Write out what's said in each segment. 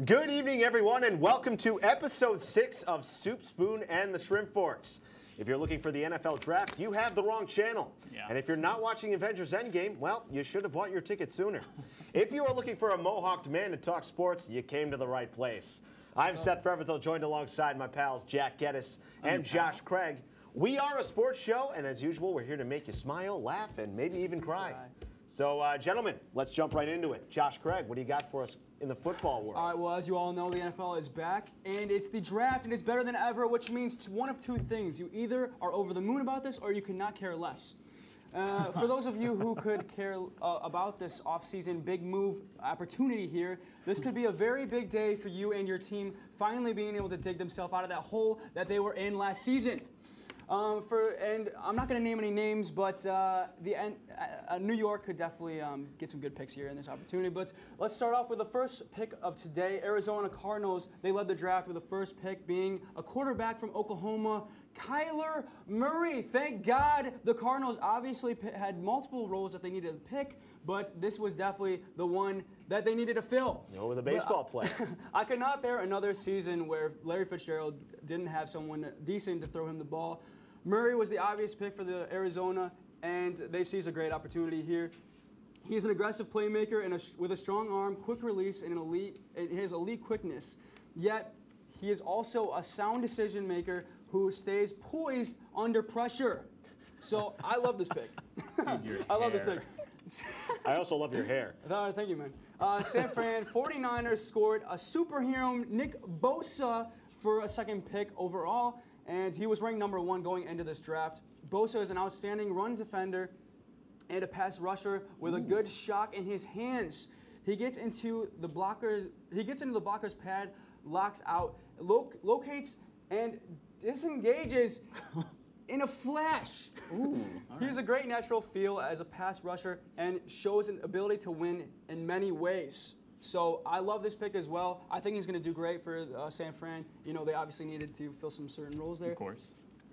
Good evening, everyone, and welcome to episode 6 of Soup, Spoon, and the Shrimp Forks. If you're looking for the NFL Draft, you have the wrong channel. Yeah. And if you're not watching Avengers Endgame, well, you should have bought your ticket sooner. If you are looking for a mohawked man to talk sports, you came to the right place. I'm Seth Preventhal, joined alongside my pals Jack Geddes and Josh Craig. We are a sports show, and as usual, we're here to make you smile, laugh, and maybe even cry. So, gentlemen, let's jump right into it. Josh Craig, what do you got for us in the football world? All right, well, as you all know, the NFL is back, and it's the draft, and it's better than ever, which means one of two things. You either are over the moon about this, or you cannot care less. For those of you who could care about this offseason big move opportunity here, this could be a very big day for you and your team finally being able to dig themselves out of that hole that they were in last season. And I'm not going to name any names, but New York could definitely get some good picks here in this opportunity. But let's start off with the first pick of today. Arizona Cardinals, they led the draft with the first pick being a quarterback from Oklahoma, Kyler Murray. Thank God the Cardinals obviously had multiple roles that they needed to pick, but this was definitely the one that they needed to fill. Over the baseball player. I could not bear another season where Larry Fitzgerald didn't have someone decent to throw him the ball. Murray was the obvious pick for the Arizona, and they seize a great opportunity here. He's an aggressive playmaker with a strong arm, quick release, and his elite quickness. Yet, he is also a sound decision maker who stays poised under pressure. So, I love this pick. I love this pick. I also love your hair. Thank you, man. San Fran 49ers scored a superhero, Nick Bosa, for a second pick overall, and he was ranked #1 going into this draft. Bosa is an outstanding run defender and a pass rusher with a good shot in his hands. He gets into the blocker's pad, locks out, locates, and disengages in a flash. He has a great natural feel as a pass rusher and shows an ability to win in many ways. So I love this pick as well. I think he's going to do great for San Fran. You know, they obviously needed to fill some certain roles there. Of course.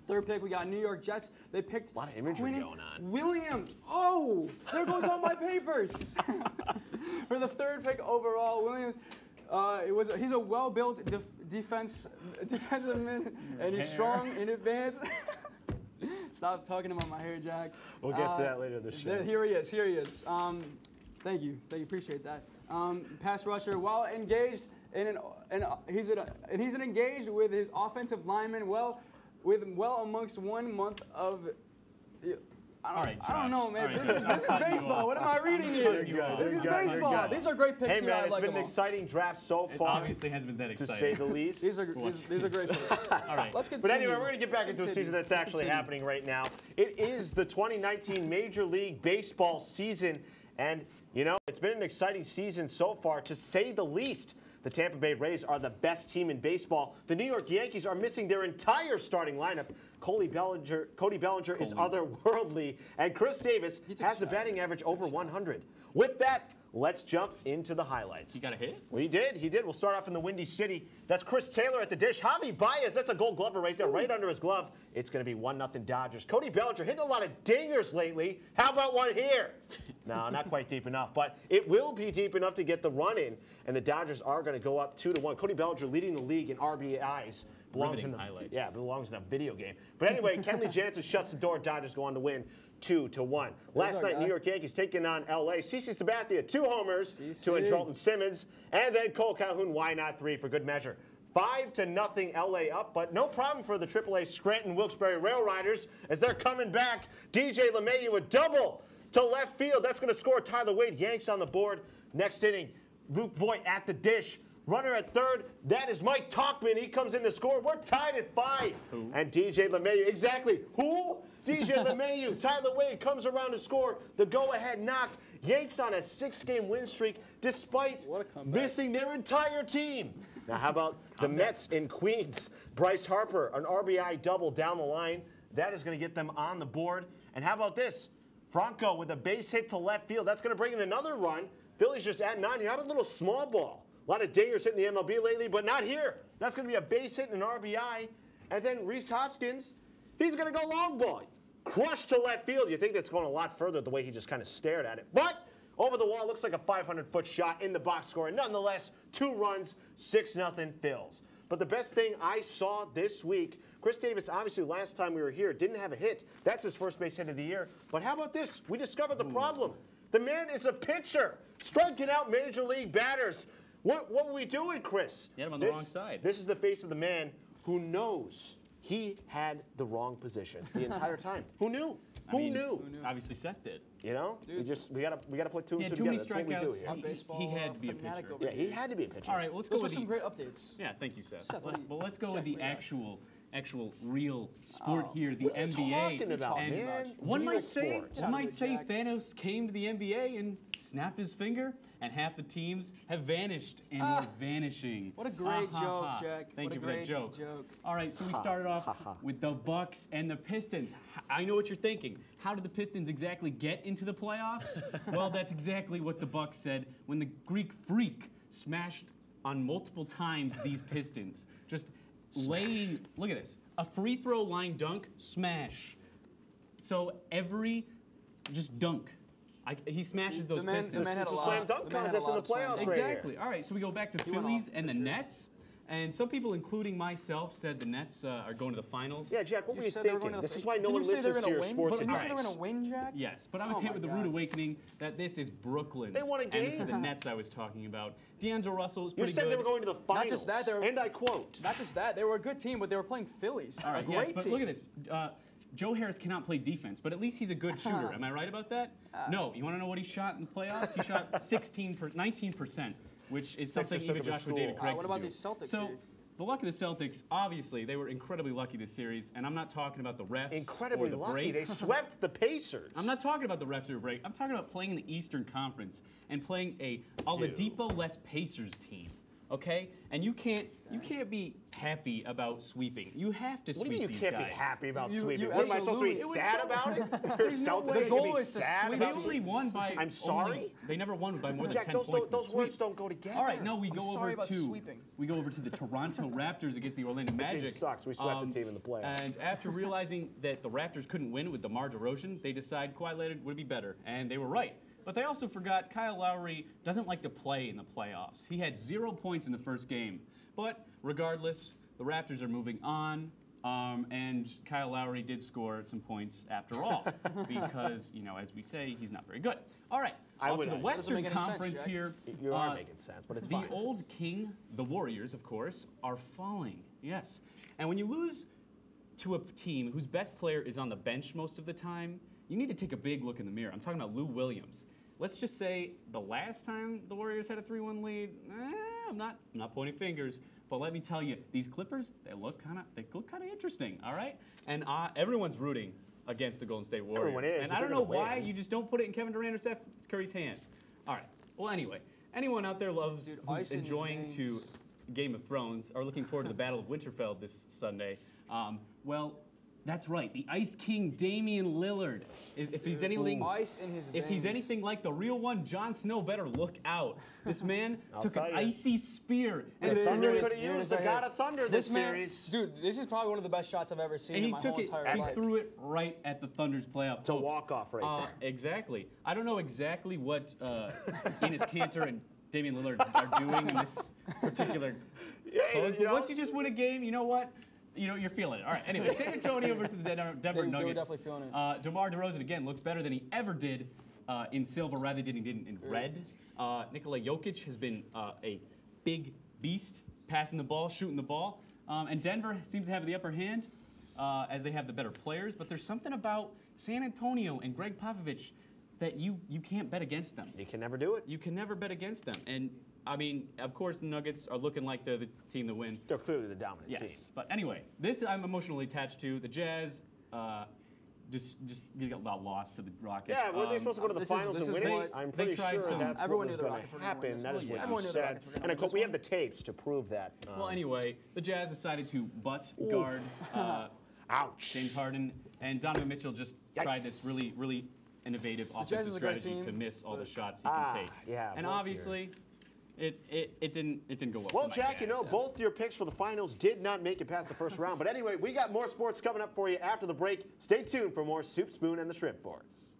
Third pick, we got New York Jets. They picked A lot of imagery going on. Williams. Oh, there goes all my papers. For the third pick overall, Williams. He's a well-built defensive man, and he's strong in advance. Stop talking about my hair, Jack. We'll get to that later this show. Here he is. Thank you, appreciate that. Pass rusher, while engaged he's engaged with his offensive lineman well amongst 1 month of. I don't know, man. This is baseball. What am I reading here? This is baseball. These are great picks. Hey, man, it's been an exciting draft so far. It obviously hasn't been that exciting. To say the least. These are great picks. All right. Let's continue. But anyway, we're going to get back into a season that's actually happening right now. It is the 2019 Major League Baseball season, and, you know, it's been an exciting season so far, to say the least. The Tampa Bay Rays are the best team in baseball. The New York Yankees are missing their entire starting lineup. Cody Bellinger is otherworldly, and Chris Davis has a batting average over 100. With that, let's jump into the highlights. You got a hit? Well, he did. We'll start off in the Windy City. That's Chris Taylor at the dish. Javi Baez, that's a Gold Glover right there, right under his glove. It's going to be 1-0 Dodgers. Cody Bellinger hitting a lot of dingers lately. How about one here? No, not quite deep enough, but it will be deep enough to get the run in, and the Dodgers are going to go up 2-1. Cody Bellinger leading the league in RBIs. Belongs in a video game. But anyway, Kenley Jansen shuts the door. Dodgers go on to win 2-1. Last night, New York Yankees taking on LA. CC Sabathia, 2 homers to Andrelton Simmons. And then Cole Calhoun, why not 3 for good measure. 5-0 LA up, but no problem for the AAA Scranton Wilkes-Barre Rail Riders as they're coming back. DJ LeMahieu, a double to left field. That's going to score Tyler Wade. Yanks on the board. Next inning, Luke Voigt at the dish. Runner at third, that is Mike Tauchman. He comes in to score. We're tied at 5. Who? And DJ LeMahieu, exactly. Who? DJ LeMahieu. Tyler Wade comes around to score the go-ahead knock. Yanks on a 6-game win streak despite missing their entire team. Now, how about the Mets in Queens? Bryce Harper, an RBI double down the line. That is going to get them on the board. And how about this? Franco with a base hit to left field. That's going to bring in another run. Phillies just adding on. You have a little small ball. A lot of dingers hitting the MLB lately, but not here. That's going to be a base hit and an RBI. And then Rhys Hoskins, he's going to go long ball. Crushed to left field. You think that's going a lot further the way he just kind of stared at it. But over the wall, looks like a 500-foot shot in the box score. And nonetheless, 2 runs, 6-0 Phils. But the best thing I saw this week, Chris Davis, obviously last time we were here, didn't have a hit. That's his first base hit of the year. But how about this? We discovered the problem. The man is a pitcher, striking out major league batters. What were we doing, Chris? You had him on the wrong side. This is the face of the man who knows he had the wrong position the entire time. Who knew? Who knew? Obviously, Seth did. You know, Dude. we gotta put 2 and 2 too many together. That's what we do strikeouts. here. I'm baseball He had to be a fanatic pitcher. over Yeah, here. he had to be a pitcher. All right, well, let's go Those were with some the, great updates. Yeah, thank you, Seth. Seth, what do you- Well, let's go with Jack, the what do you got? actual real sport here, the What are you NBA. talking about, and man? One Real might say, sport. Get out of here, Jack. Thanos came to the NBA and snapped his finger, and half the teams have vanished and were vanishing. What a great Ha, ha, joke, ha. Jack. Thank What a you for that great joke. joke. All right, so we started off with the Bucks and the Pistons. I know what you're thinking. How did the Pistons exactly get into the playoffs? Well, that's exactly what the Bucks said when the Greek Freak smashed on multiple times these Pistons. Just laying, look at this, a free throw line dunk, smash. So just dunk. He smashes those The man Pistons. had It's a a lot slam of- dunk the man had a contest in lot the of slam playoffs dunks. right here. Exactly. All right, so we go back to He went Phillies off, and for the sure. Nets. And some people, including myself, said the Nets are going to the finals. Yeah, Jack, what were you said they were thinking? going to This the is why no Didn't one you say listens they're to your gonna win? sports But you said advice. they were going to win, Jack? Yes, but I was Oh hit my with the God. rude awakening that this is Brooklyn. They won a And this is game. the Nets I was talking about. D'Angelo Russell is You pretty said good. they were going to the finals. Not just that, they're- and I quote. Not just that, they were a good team, but they were playing Phillies. All right, a great yes, but team. look at this. Joe Harris cannot play defense, but at least he's a good shooter. Am I right about that? No. You want to know what he shot in the playoffs? He shot 19%, which is something Sixers took even him to Joshua David school. Craig What could about do. these Celtics So, here? the luck of the Celtics, obviously, they were incredibly lucky this series, and I'm not talking about the refs Incredibly or the lucky. break. They swept the Pacers. I'm not talking about the refs or break. I'm talking about playing in the Eastern Conference and playing a Oladipo-less Pacers team. Okay? And you can't be happy about sweeping. You have to What sweep do you mean you these can't guys. be happy about You sweeping? What am I supposed to be absolutely- sad about it? You're Celtics, way. you The goal can be is to sad sweep. They about only won by. I'm sorry? only- they never won by more than Jack, 10 those points. in the those words sweep. don't go together. All right, now we go sorry over about to sweeping. we go over to the Toronto Raptors against the Orlando Magic. sucks. We swept the team in the playoffs. And after realizing that the Raptors couldn't win with DeMar DeRozan, they decided Kawhi Leonard would be better, and they were right. But they also forgot Kyle Lowry doesn't like to play in the playoffs. He had 0 points in the first game. But regardless, the Raptors are moving on. And Kyle Lowry did score some points after all, because, as we say, he's not very good. All right, off to the Western make any sense, Conference Jack. here. You are making sense, but it's The fine. old king, the Warriors, of course, are falling. Yes. And when you lose to a team whose best player is on the bench most of the time, you need to take a big look in the mirror. I'm talking about Lou Williams. Let's just say the last time the Warriors had a 3-1 lead, I'm not pointing fingers, but let me tell you, these Clippers, they look kind of interesting, all right? And everyone's rooting against the Golden State Warriors. Everyone is, and but I don't they're know gonna why win. you just don't put it in Kevin Durant or Steph Curry's hands. All right. Well, anyway, anyone out there who's ice in his enjoying to veins. Game of Thrones are looking forward to the Battle of Winterfell this Sunday. Well, that's right. The Ice King Damian Lillard. If he's anything, Ice in his if he's veins. anything like the real one, Jon Snow better look out. This man took an tell you. icy spear The and Thunder threw could it. have used the God of Thunder this series. Dude, this is probably one of the best shots I've ever seen And in he my took whole it. entire He life. threw it right at the Thunder's playoff. It's a walk-off right there. Exactly. I don't know exactly what Enes Kanter and Damian Lillard are doing in this particular close. But once you just win a game, you know what? You're feeling it. All right. Anyway, San Antonio versus the Denver They were Nuggets. definitely feeling it. DeMar DeRozan again looks better than he ever did in silver, rather than he did in red. Nikola Jokic has been a big beast, passing the ball, shooting the ball, and Denver seems to have the upper hand as they have the better players. But there's something about San Antonio and Greg Popovich that you can't bet against them. You can never do it. You can never bet against them. And I mean, of course, the Nuggets are looking like they're the team to win. They're clearly the dominant team. Yes, but anyway, this I'm emotionally attached to. The Jazz just got lost to the Rockets. Yeah, were they supposed to go to the this is- finals this and is win it? what- I'm they pretty tried sure some- that's Everyone what was knew the going Rockets to were gonna win happen. this That one. is Yeah. what Everyone you knew the said. Rockets were gonna And of win course, this we one. have the tapes to prove that. Well, anyway, the Jazz decided to butt guard Ouch. James Harden, and Donovan Mitchell just tried this Yikes. really, really innovative Jazz offensive is a great strategy to team, miss all the but- shots he can take. yeah, and well, obviously, it didn't go well. Well, for my Jack, you know, Jazz. both your picks for the finals did not make it past the first round. But anyway, we got more sports coming up for you after the break. Stay tuned for more Soup, Spoon, and the Shrimp Forts.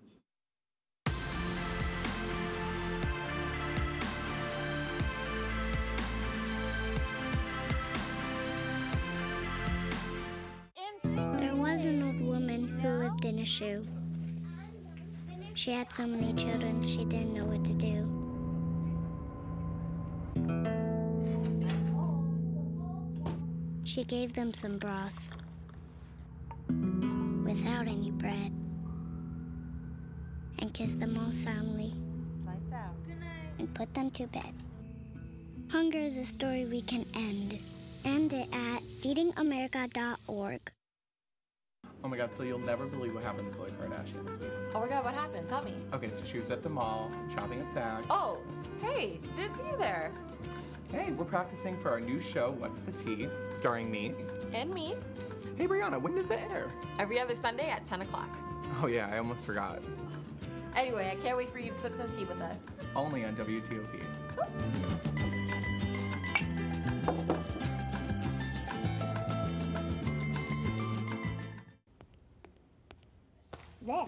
a shoe. She had so many children, she didn't know what to do. She gave them some broth without any bread and kissed them all soundly. Lights out. Good night. And put them to bed. Hunger is a story we can end. End it at feedingamerica.org. Oh my god, so you'll never believe what happened to Khloe Kardashian this week. Oh my god, what happened? Tell me. Okay, so she was at the mall, shopping at Saks. Oh, hey, didn't see you there. Hey, we're practicing for our new show, What's the Tea, starring me. And me. Hey, Brianna, when does it air? Every other Sunday at 10 o'clock. Oh yeah, I almost forgot. Anyway, I can't wait for you to sip some tea with us. Only on WTOP.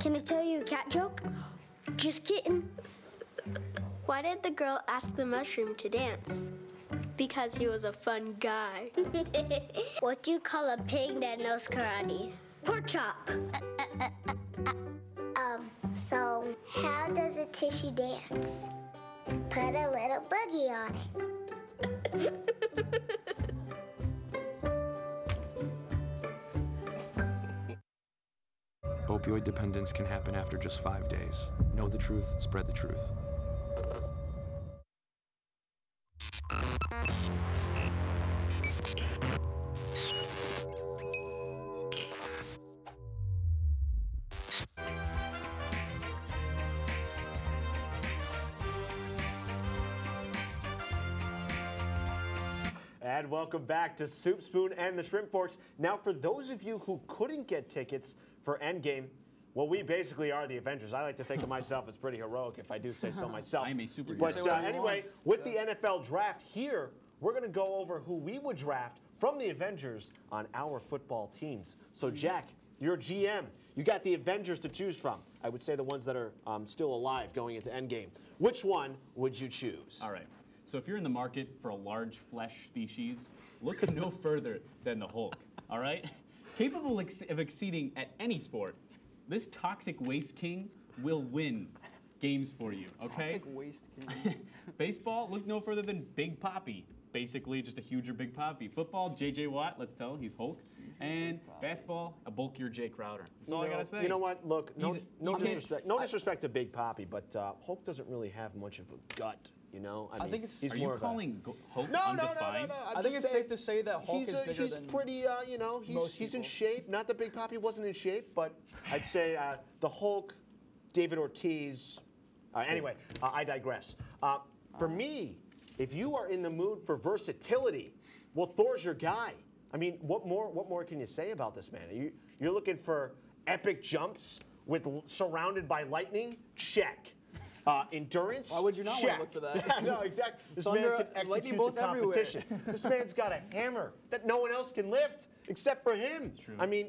Can I tell you a cat joke? Just kidding. Why did the girl ask the mushroom to dance? Because he was a fun guy. What do you call a pig that knows karate? Pork chop. So how does a tissue dance? Put a little boogie on it. Opioid dependence can happen after just 5 days. Know the truth, spread the truth. And welcome back to Soup Spoon and the Shrimp Forks. Now, for those of you who couldn't get tickets for Endgame, well, we basically are the Avengers. I like to think of myself as pretty heroic, if I do say so myself. I'm a superhero. But Say what you anyway, want, with Seth. the NFL draft here, we're going to go over who we would draft from the Avengers on our football teams. So, Jack, you're GM. You got the Avengers to choose from. I would say the ones that are still alive going into Endgame. Which one would you choose? All right. So if you're in the market for a large flesh species, look no further than the Hulk. All right? Capable of exceeding at any sport, this toxic waste king will win games for you. Okay? Toxic waste king. Baseball, look no further than Big Papi. Basically, just a huger Big Papi. Football, J.J. Watt, let's tell, he's Hulk. And basketball, a bulkier Jay Crowder. That's all I gotta say. You know what? Look, no you can't- disrespect. No disrespect to Big Papi, but Hulk doesn't really have much of a gut. You know, I think it's- he's Are more you of calling Hulk No. undefined? I'm I think just it's saying safe to say that Hulk is bigger he's than pretty, you know, most he's in people. shape. Not that Big Papi wasn't in shape, but I'd say the Hulk, David Ortiz. Anyway, I digress. For me, if you are in the mood for versatility, well, Thor's your guy. I mean, what more can you say about this man? You're looking for epic jumps surrounded by lightning? Check. Endurance? Why would you not want to Check. look for that? Yeah, no, exactly. This Thunder, man can lightning execute bolts the everywhere. competition. This man's got a hammer that no one else can lift except for him. True. I mean,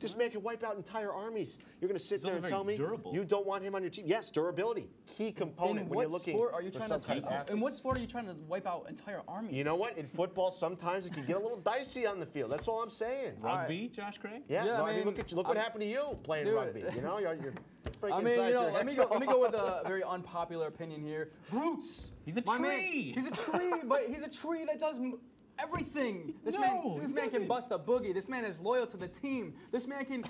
this man can wipe out entire armies. You're going to sit He's there also and very tell me durable. you don't want him on your team? Yes, durability, key component In when you're what looking sport are you for trying some to type of athlete. in what sport are you trying to wipe out entire armies? You know what? In football, sometimes it can get a little dicey on the field. That's all I'm saying. Rugby, Josh Craig? Yeah, Yeah, no, I I mean, mean, look what happened to you playing Dude. rugby. You know, you're breaking I mean, inside you know, your let me head. go with a very unpopular opinion here. Roots. He's a My man, tree. he's a tree, but he's a tree that does everything. This No, man he can doesn't. bust a boogie. This man is loyal to the team. This man can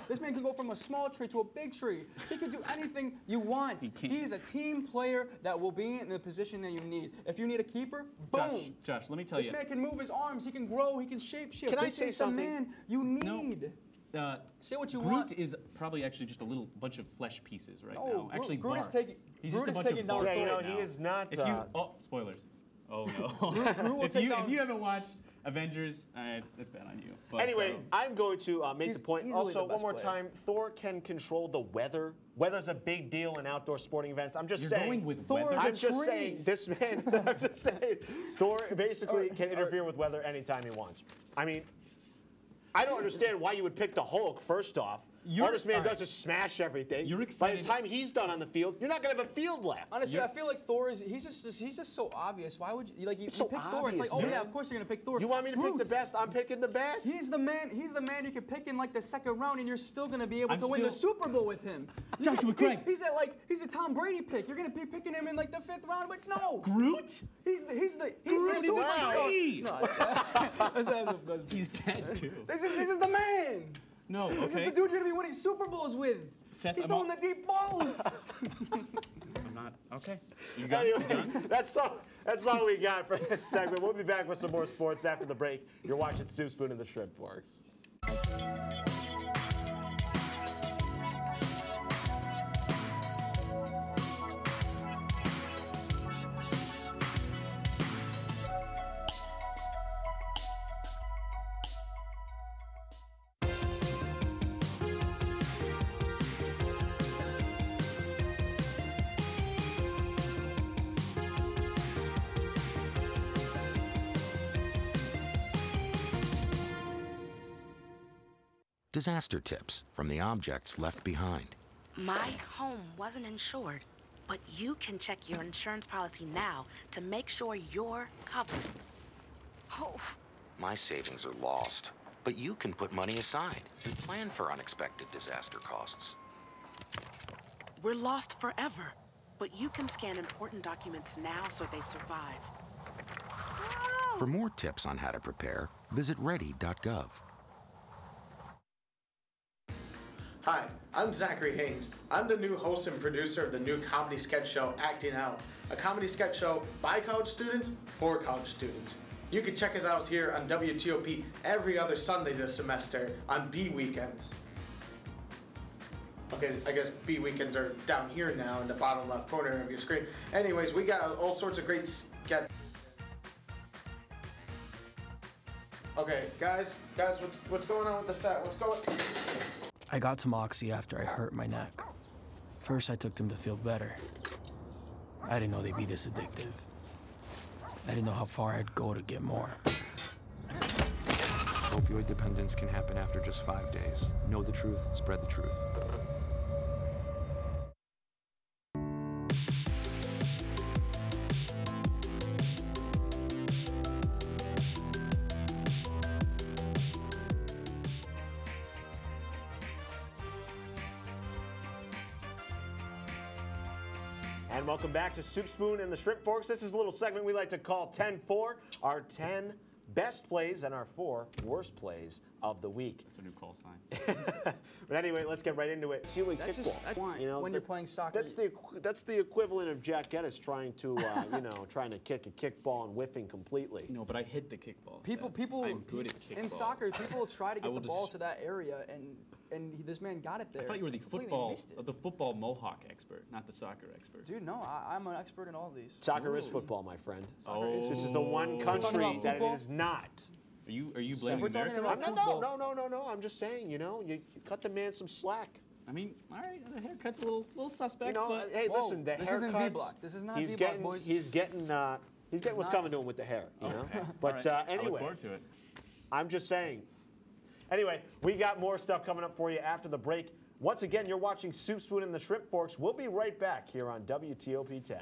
go from a small tree to a big tree. He can do anything you want. He can. He's a team player that will be in the position that you need. If you need a keeper, boom. Josh, let me tell This you. man can move his arms. He can grow. He can shape shift. Can I This say is something? the man you need. Say what you Groot want. is probably actually just a little bunch of flesh pieces right No, now. Groot- Actually, Groot is bark. taking- He's Groot just is a bunch taking of down bark Yeah, you know, right he now. is not, If you, spoilers. Oh no. Groot will if take you down- if you haven't watched Avengers, it's bad on you. But, Anyway, I'm going to make He's the point. easily Also, the one best more player. time, Thor can control the weather. Weather's a big deal in outdoor sporting events. I'm just You're saying. going with Thor weather? is a I'm just tree. saying, this man, I'm just saying, Thor basically can interfere with weather anytime he wants. I mean, I don't understand why you would pick the Hulk, first off. All this man does is smash everything. You're By excited. the time he's done on the field, you're not going to have a field left. Honestly, I feel like Thor is—he's just so obvious. Why would you you So pick Thor? It's like, obvious, oh yeah, man. of course you're gonna pick Thor. You want me to pick the Roots. best? I'm picking the best. He's the man. He's the man you can pick in like the second round, and you're still gonna be able I'm to win the still- Super Bowl with him. Joshua Craig. He's a Tom Brady pick. You're gonna be picking him in like the 5th round, but no. Groot? He's Groot the is a wow. tree. No, He's dead too. this is the man. No, This is okay. the dude you're gonna be winning Super Bowls with. Seth, He's I'm throwing all- the deep balls. I'm not. Okay. You got it? Anyway, that's all we got for this segment. We'll be back with some more sports after the break. You're watching Soup Spoon and the Shrimp Forks. Disaster tips from the objects left behind. My home wasn't insured, but you can check your insurance policy now to make sure you're covered. Oh, My savings are lost, but you can put money aside and plan for unexpected disaster costs. we're lost forever, but you can scan important documents now so they survive. For more tips on how to prepare, visit ready.gov. Hi, I'm Zachary Haynes. I'm the new host and producer of the new comedy sketch show, Acting Out, a comedy sketch show by college students for college students. You can check us out here on WTOP every other Sunday this semester on B weekends. Okay, I guess B weekends are down here now in the bottom left corner of your screen. Anyways, we got all sorts of great sketch. Okay, guys, what's going on with the set? What's going? I got some Oxy after I hurt my neck. First, I took them to feel better. I didn't know they'd be this addictive. I didn't know how far I'd go to get more. Opioid dependence can happen after just 5 days. Know the truth, spread the truth. And welcome back to Soup Spoon and the Shrimp Forks. This is a little segment we like to call 10-4, our 10 best plays and our 4 worst plays of the week. That's a new call sign. But anyway, let's get right into it. It's human That's kickball. just when you're playing soccer. That's the equivalent of Jack Geddes trying to trying to kick a kickball and whiffing completely. No, but I hit the kickball. People I'm good at kickball. in soccer, people try to I get will the ball just- to that area, and this man got it there. I thought you were the Completely missed it. football mohawk expert, not the soccer expert. Dude, no, I'm an expert in all these. Soccer is football, my friend. Soccer is This is the one talking country about that it football? is not. Are you Seth, blaming we're talking America? about right football. No. I'm just saying, you cut the man some slack. I mean, all right, the haircut's a little suspect, You know, but hey, Whoa, listen, the this haircuts. isn't D-block. This is not he's D-block, getting, boys. He's getting what's not- coming to him with the hair. You know. But all right. I look anyway, forward to it. I'm just saying. Anyway, we got more stuff coming up for you after the break. Once again, you're watching Soup Spoon and the Shrimp Forks. We'll be right back here on WTOP 10.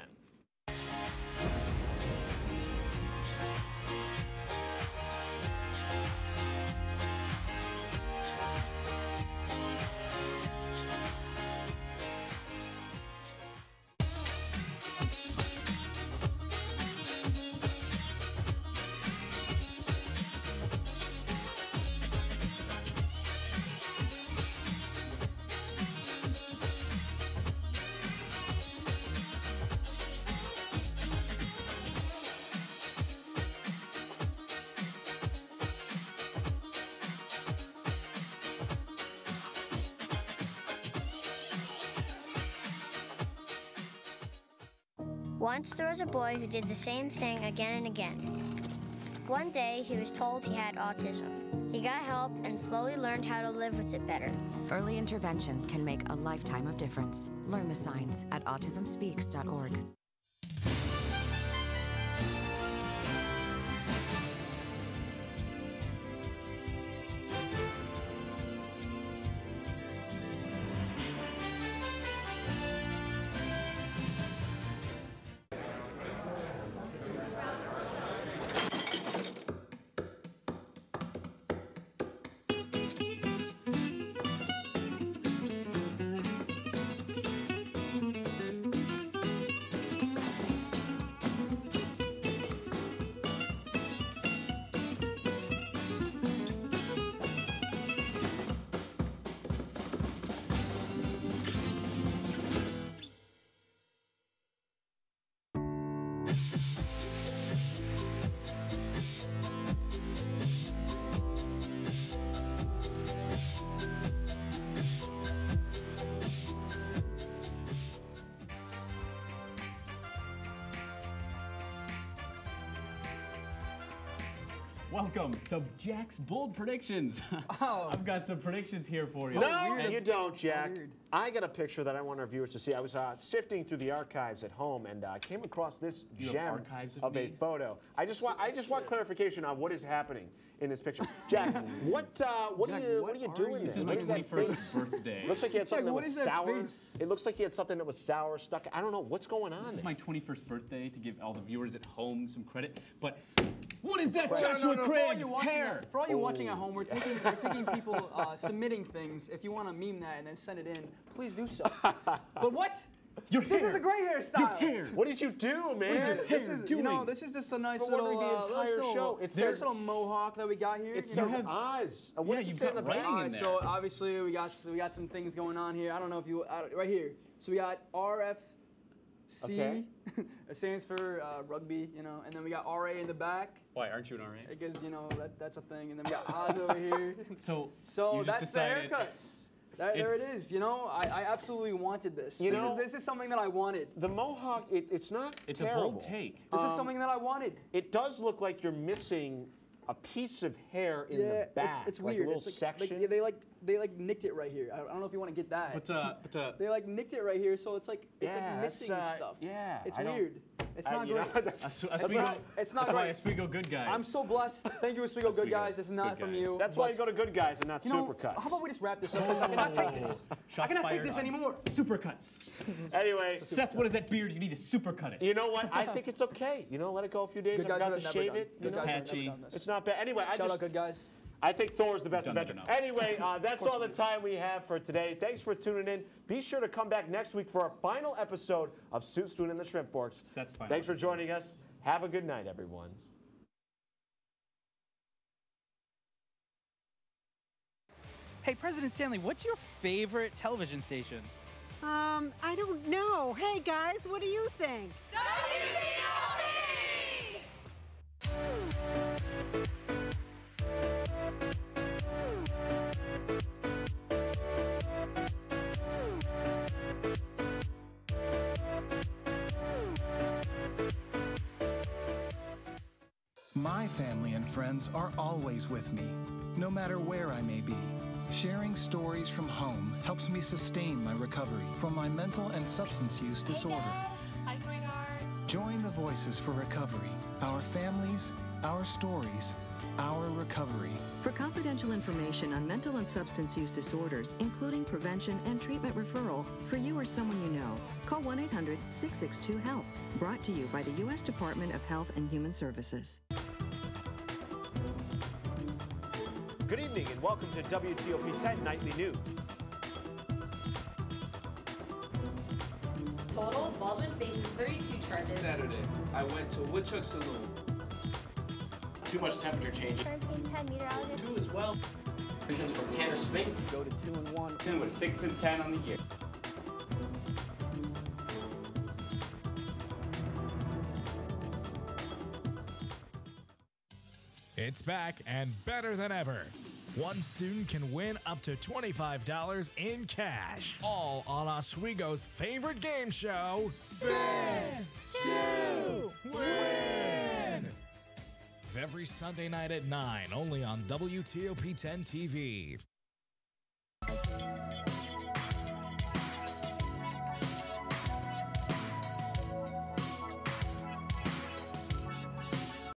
Once there was a boy who did the same thing again and again. One day, he was told he had autism. He got help and slowly learned how to live with it better. Early intervention can make a lifetime of difference. Learn the signs at autismspeaks.org. Welcome to Jack's Bold Predictions. Oh. I've got some predictions here for you. No, you don't, Jack. Weird. I got a picture that I want our viewers to see. I was sifting through the archives at home and came across this You have gem archives of of a me? photo. I just want clarification on what is happening in this picture. Jack, what are you doing This there? is my What is that 21st face? birthday. Looks like he had something that what was is that sour. face? It looks like he had something that was sour stuck. I don't know what's going on This is there. my 21st birthday to give all the viewers at home some credit. But what is that, No, Joshua for Craig? all you watching Hair. for all you watching at home, we're taking people submitting things. If you want to meme that and then send it in, please do so. But what? Your This hair. is a great hairstyle. Your hair. What did you do, man? This is just a nice We're little, wondering the entire show. It nice says- little mohawk that we got here. It you says know? eyes. What does it you've say in got the back? writing in Alright, there. so obviously we got some things going on here. I don't know if you right here. So we got RFC. Okay. It stands for rugby, you know, and then we got RA in the back. Why, aren't you an RA? I guess you know that's a thing, and then we got Oz over here. So that's you just the decided haircuts. There it is. You know, I absolutely wanted this. This is something that I wanted. The mohawk, it's not It's terrible. a bold take. This is something that I wanted. It does look like you're missing a piece of hair in the back. it's like weird. A little It's section. they nicked it right here. I don't know if you want to get that. But they nicked it right here, so it's like Yeah, missing that's, stuff. yeah, It's I don't- weird. It's not you know, great. that's- It's not That's why great. Oswego Good Guys. I'm so blessed. Thank you, Oswego Good Oswego Guys. This is not Good from Guys. you. That's why but, you go to good guys and not you know, supercuts. how about we just wrap this up? Because I cannot take this. I Shots cannot take fired this on anymore. Supercuts. Anyway, Seth, what is that beard? You need to supercut it. you know what? I think it's okay. You know, let it go a few days. Good I guys forgot would to have never shave done. it. You Good know? guys would have Patchy. never done this. It's not bad. Anyway, Shout out, good guys. I think Thor's the best Done Avenger. enough. Anyway, that's all the time we have for today. Thanks for tuning in. Be sure to come back next week for our final episode of Soup Spoon and the Shrimp Forks. Seth's final Thanks for episode. joining us. Have a good night, everyone. Hey, President Stanley, what's your favorite television station? I don't know. Hey guys, what do you think? My family and friends are always with me, no matter where I may be. Sharing stories from home helps me sustain my recovery from my mental and substance use disorder. Hi, sweetheart. Join the Voices for Recovery, our families, our stories, our recovery. For confidential information on mental and substance use disorders, including prevention and treatment referral for you or someone you know, call 1-800-662-HELP. Brought to you by the U.S. Department of Health and Human Services. Good evening and welcome to WTOP 10 Nightly News. Total, Baldwin faces 32 charges. Saturday, I went to Woodchuck Saloon. Too much temperature change. 1310 meteorologist. 2 as well. Visions from Tanner Spink. Go to 2 and 1. 2 with 6 and 10 on the year. It's back and better than ever. One student can win up to $25 in cash. All on Oswego's favorite game show, Spin to Win! Every Sunday night at 9, only on WTOP 10 TV.